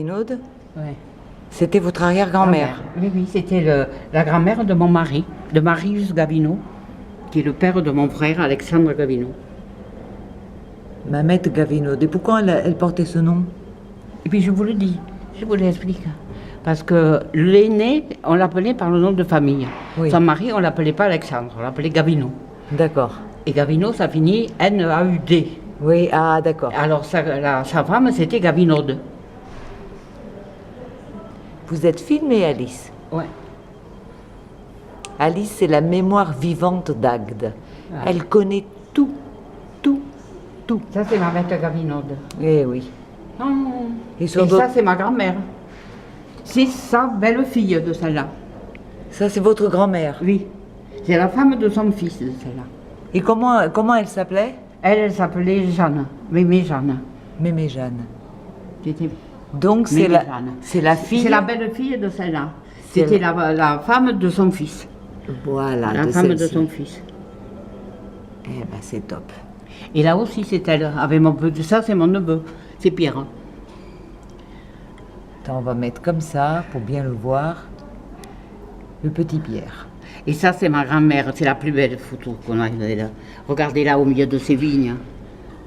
Vinod, Ouais. c'était votre arrière-grand-mère. Oui, oui, c'était la grand-mère de mon mari, de Marius Gavino, qui est le père de mon frère Alexandre Gavino. Mamette Gavinod. Et pourquoi elle portait ce nom? Et puis je vous le dis, je vous l'explique. Parce que l'aîné, on l'appelait par le nom de famille. Oui. Son mari, on l'appelait pas Alexandre, on l'appelait Gavino. D'accord. Et Gavino, ça finit N-A-U-D. Oui, ah d'accord. Alors sa femme, c'était Gavinode. Vous êtes filmée, Alice. Ouais. Alice, c'est la mémoire vivante d'Agde. Ah. Elle connaît tout, tout, tout. Ça, c'est ma bête Gavinode. Eh oui. Et sur d'autres- ça, c'est ma grand-mère. C'est sa belle-fille de celle-là. Ça, c'est votre grand-mère. Oui. C'est la femme de son fils de celle-là. Et comment elle s'appelait? Elle s'appelait Jeanne, Mémé Jeanne. Mémé Jeanne. C'était Donc, c'est Mémé la, Jeanne. c'est la fille... C'est la belle-fille de celle-là. C'est C'était la femme de son fils. Voilà, La de femme de celle-ci. son fils. Eh ben, c'est top. Et là aussi, c'est elle, avec mon petit. Ça, c'est mon neveu. C'est Pierre. Attends, on va mettre comme ça, pour bien le voir. Le petit Pierre. Et ça, c'est ma grand-mère. C'est la plus belle photo qu'on a là. Regardez là, au milieu de ses vignes.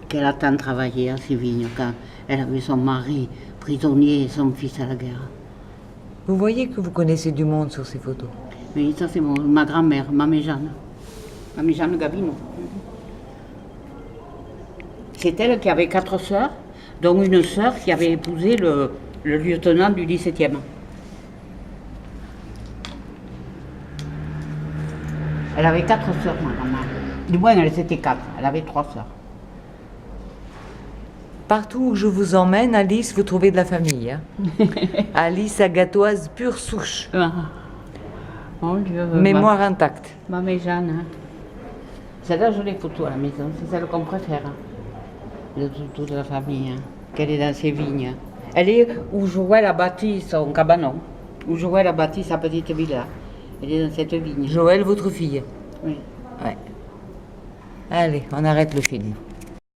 Qu'elle a tant travaillé à ses vignes, quand elle avait son mari prisonnier et son fils à la guerre. Vous voyez que vous connaissez du monde sur ces photos. Mais ça, c'est ma grand-mère, Mamé Jeanne. Mamé Jeanne Gavino. C'est elle qui avait 4 sœurs, dont une sœur qui avait épousé le lieutenant du 17e. Elle avait 4 sœurs, ma grand-mère. Du moins, elles étaient 4. Elle avait 3 sœurs. Partout où je vous emmène, Alice, vous trouvez de la famille. Hein. Alice agatoise pure souche. Mon Dieu. Mémoire intacte. Mamé Jeanne. Hein. C'est là jolies photos à la maison. C'est celle qu'on préfère. Hein. De toute la famille. Hein. Qu'elle est dans ses vignes. Elle est où Joël a bâti son cabanon. Où Joël a bâti sa petite villa. Elle est dans cette vigne. Joël, votre fille. Oui. Ouais. Allez, on arrête le film.